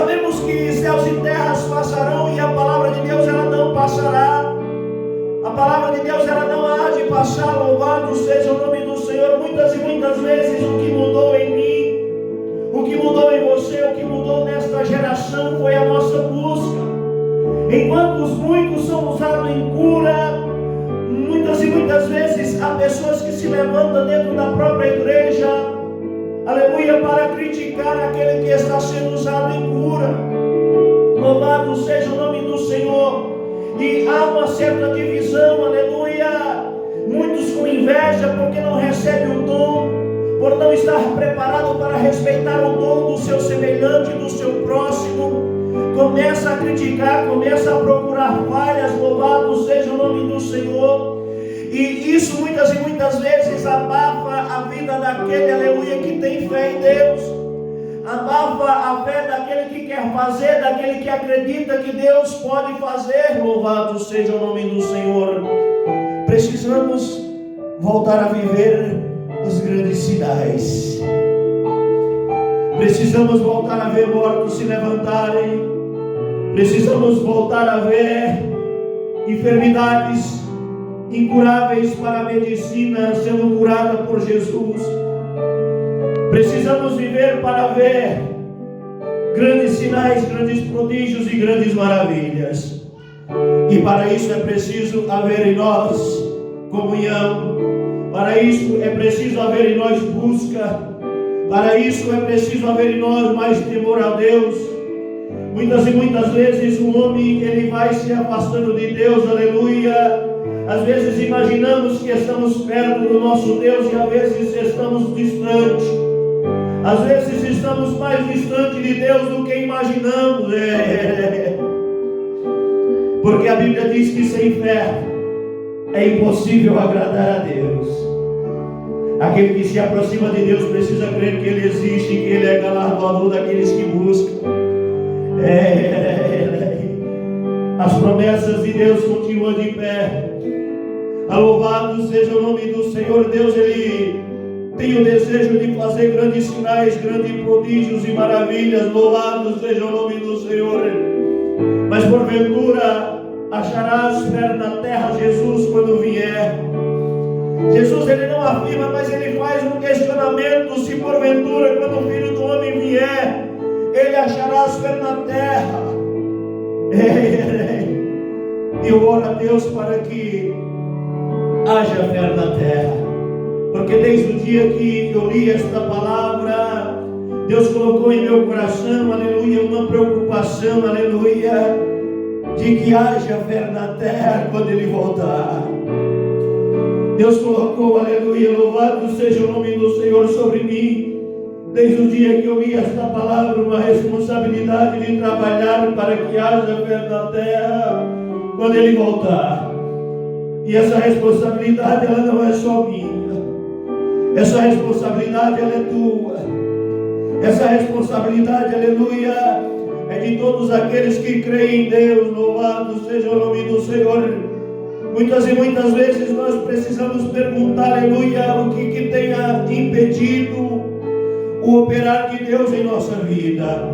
sabemos que céus e terras passarão e a palavra de Deus ela não passará. A palavra de Deus ela não há de passar. Louvado seja o nome do Senhor. Muitas e muitas vezes o que mudou em mim, o que mudou em você, o que mudou nesta geração foi a nossa busca. Enquanto muitos são usados em cura, muitas e muitas vezes há pessoas que se levantam dentro da própria igreja, aleluia, para criticar aquele que está sendo usado em cura. Louvado seja o nome do Senhor. E há uma certa divisão, aleluia. Muitos com inveja porque não recebem o dom, por não estar preparado para respeitar o dom do seu semelhante, do seu próximo, começa a criticar, começa a procurar falhas. Louvado seja o nome do Senhor. E isso muitas e muitas vezes abafa a vida daquele, aleluia, que tem fé em Deus, abafa a fé daquele que quer fazer, daquele que acredita que Deus pode fazer. Louvado seja o nome do Senhor. Precisamos voltar a viver os grandes sinais. Precisamos voltar a ver mortos se levantarem. Precisamos voltar a ver enfermidades incuráveis para a medicina sendo curada por Jesus. Precisamos viver para ver grandes sinais, grandes prodígios e grandes maravilhas. E para isso é preciso haver em nós comunhão. Para isso é preciso haver em nós busca. Para isso é preciso haver em nós mais temor a Deus. Muitas e muitas vezes o homem ele vai se afastando de Deus, aleluia. Às vezes imaginamos que estamos perto do nosso Deus e às vezes estamos distantes. Às vezes estamos mais distantes de Deus do que imaginamos. Porque a Bíblia diz que sem fé é impossível agradar a Deus. Aquele que se aproxima de Deus precisa crer que Ele existe e que Ele é galardoador daqueles que buscam. As promessas de Deus continuam de pé. Louvado seja o nome do Senhor. Deus, Ele tem o desejo de fazer grandes sinais, grandes prodígios e maravilhas. Louvado seja o nome do Senhor. Mas porventura acharás fé na terra Jesus quando vier. Jesus ele não afirma, mas ele faz um questionamento: se porventura quando o Filho do Homem vier, ele achará fé na terra. E eu oro a Deus para que haja fé na terra, porque desde o dia que eu li esta palavra, Deus colocou em meu coração, aleluia, uma preocupação, aleluia, de que haja fé na terra quando Ele voltar. Deus colocou, aleluia, louvado seja o nome do Senhor sobre mim, desde o dia que eu li esta palavra, uma responsabilidade de trabalhar para que haja fé na terra quando Ele voltar. E essa responsabilidade ela não é só minha, essa responsabilidade ela é tua, essa responsabilidade, aleluia, é de todos aqueles que creem em Deus. Louvado seja o nome do Senhor. Muitas e muitas vezes nós precisamos perguntar, aleluia, o que tenha impedido o operar de Deus em nossa vida.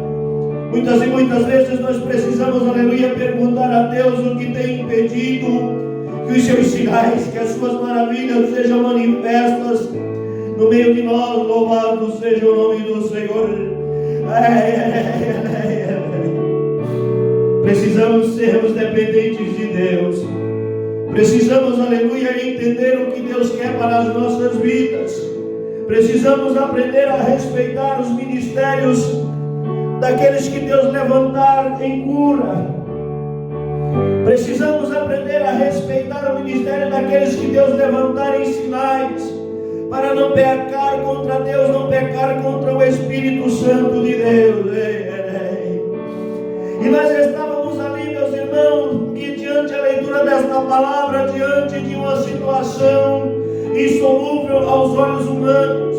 Muitas e muitas vezes nós precisamos, aleluia, perguntar a Deus o que tem impedido que os seus sinais, que as suas maravilhas sejam manifestas no meio de nós. Louvado seja o nome do Senhor. Precisamos sermos dependentes de Deus. Precisamos, aleluia, entender o que Deus quer para as nossas vidas. Precisamos aprender a respeitar os ministérios daqueles que Deus levantar em cura. Precisamos aprender a respeitar o ministério daqueles que Deus levantar em sinais, para não pecar contra Deus, não pecar contra o Espírito Santo de Deus. E nós estávamos ali, meus irmãos, que diante da leitura desta palavra, diante de uma situação insolúvel aos olhos humanos.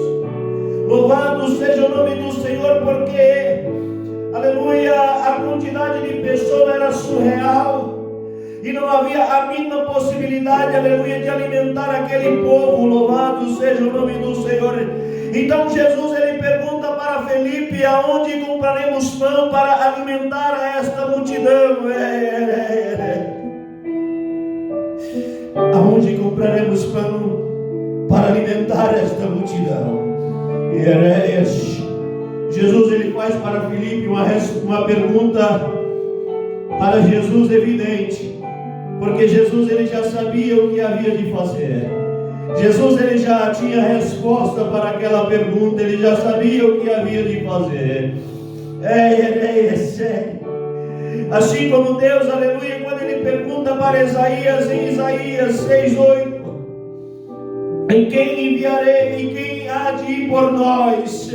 Louvado seja o nome do Senhor, porque, aleluia, a quantidade de pessoas era surreal. E não havia a mínima possibilidade, aleluia, de alimentar aquele povo. Louvado seja o nome do Senhor. Então Jesus, ele pergunta para Felipe: aonde compraremos pão para alimentar esta multidão? Aonde compraremos pão para alimentar esta multidão? Jesus, ele faz para Felipe uma pergunta para Jesus evidente, porque Jesus, ele já sabia o que havia de fazer. Jesus, ele já tinha resposta para aquela pergunta, ele já sabia o que havia de fazer. Assim como Deus, aleluia, quando ele pergunta para Isaías, em Isaías 6:8, em quem enviarei e quem há de ir por nós?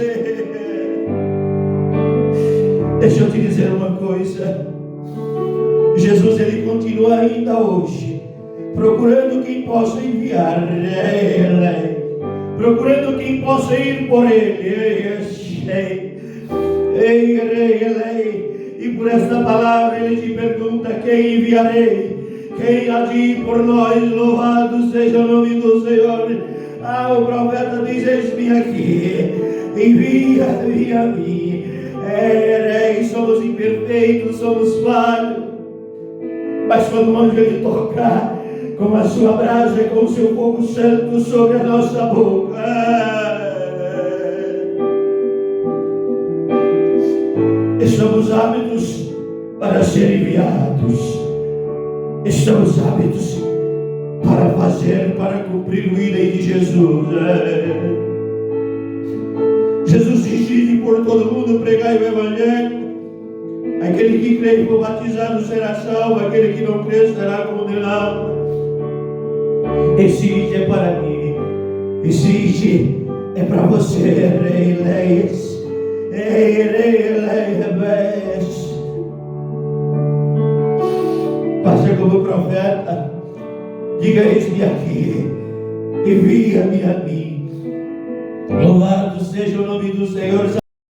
Deixa eu te dizer uma coisa, Jesus, ele continua ainda hoje procurando quem possa enviar, procurando quem possa ir por ele. E por esta palavra ele te pergunta: quem enviarei? Quem há de ir por nós? Louvado seja o nome do Senhor. O profeta diz: eis-me aqui, envia a mim. Somos imperfeitos, somos falhos, mas quando o anjo ele tocar com a sua brasa e com o seu fogo santo sobre a nossa boca, estamos aptos para ser enviados, estamos aptos para fazer, para cumprir o idem de Jesus. Jesus diz: ide por todo mundo, pregai o Evangelho. Aquele que crê e for batizado será salvo, aquele que não crê será condenado. Esse ide é para mim, esse ide é para você. Faça como profeta, diga: eis-me aqui, envia-me a mim. Louvado seja o nome do Senhor.